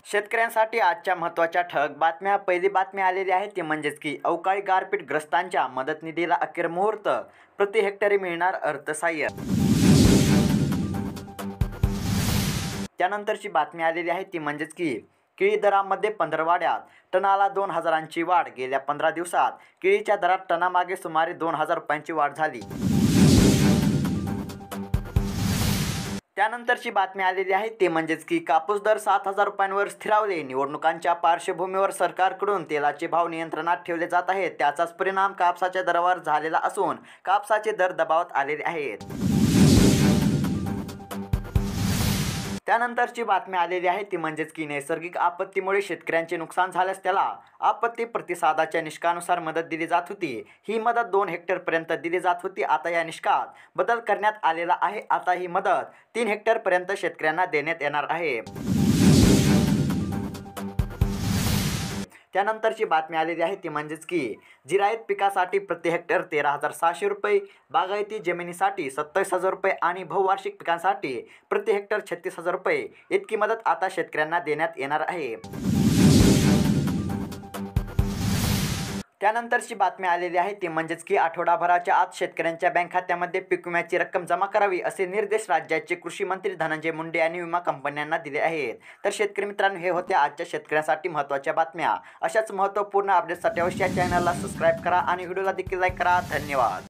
शेतकऱ्यांसाठी आजच्या महत्त्वाच्या ठळक बातम्या. पहिली बातमी आलेली आहे ती म्हणजेच की अवकाळी गारपीटग्रस्तांच्या मदत निधीला अखेर मुहूर्त, प्रति हेक्टरी मिळणार अर्थसहाय्य. त्यानंतरची बातमी आलेली आहे ती म्हणजेच की केळी दरामध्ये पंधरवड्यात टनाला 2,000ची वाढ. गेल्या 15 दिवसात केळीच्या दरात टनामागे सुमारे 2,000 रुपयांची वाढ झाली. त्यानंतरची बातमी आलेली आहे ते म्हणजेच की कापूस दर 7,000 रुपयांवर स्थिरावले. निवडणुकांच्या पार्श्वभूमीवर सरकारकडून तेलाचे भाव नियंत्रणात ठेवले जात आहेत. त्याचाच परिणाम कापसाच्या दरावर झालेला असून कापसाचे दर दबावात आलेले आहेत. त्यानंतरची बातमी आलेली आहे ती म्हणजेच की नैसर्गिक आपत्तीमुळे शेतकऱ्यांचे नुकसान झाल्यास त्याला आपत्ती प्रतिसादाच्या निष्कानुसार मदत दिली जात होती. ही मदत 2 हेक्टरपर्यंत दिली जात होती. आता या निष्कात बदल करण्यात आलेला आहे. आता ही मदत 3 हेक्टरपर्यंत शेतकऱ्यांना देण्यात येणार आहे. त्यानंतरची बातमी आलेली आहे ती म्हणजेच की जिरायत पिकासाठी प्रति हेक्टर 13,600 रुपये, बागायती जमिनीसाठी 27,000 रुपये आणि बहुवार्षिक पिकांसाठी प्रति हेक्टर 36,000 रुपये इतकी मदत आता शेतकऱ्यांना देण्यात येणार आहे. त्यानंतरची बातमी आलेली आहे ती म्हणजेच की आठवडाभराच्या आत शेतकऱ्यांच्या बँक खात्यामध्ये पीक विम्याची रक्कम जमा करावी असे निर्देश राज्याचे कृषी मंत्री धनंजय मुंडे यांनी विमा कंपन्यांना दिले आहेत. तर शेतकरी मित्रांनो, हे होते आजच्या शेतकऱ्यांसाठी महत्त्वाच्या बातम्या. अशाच महत्त्वपूर्ण अपडेट्ससाठी अवश्य चॅनलला सबस्क्राईब करा आणि व्हिडिओला देखील लाईक करा. धन्यवाद.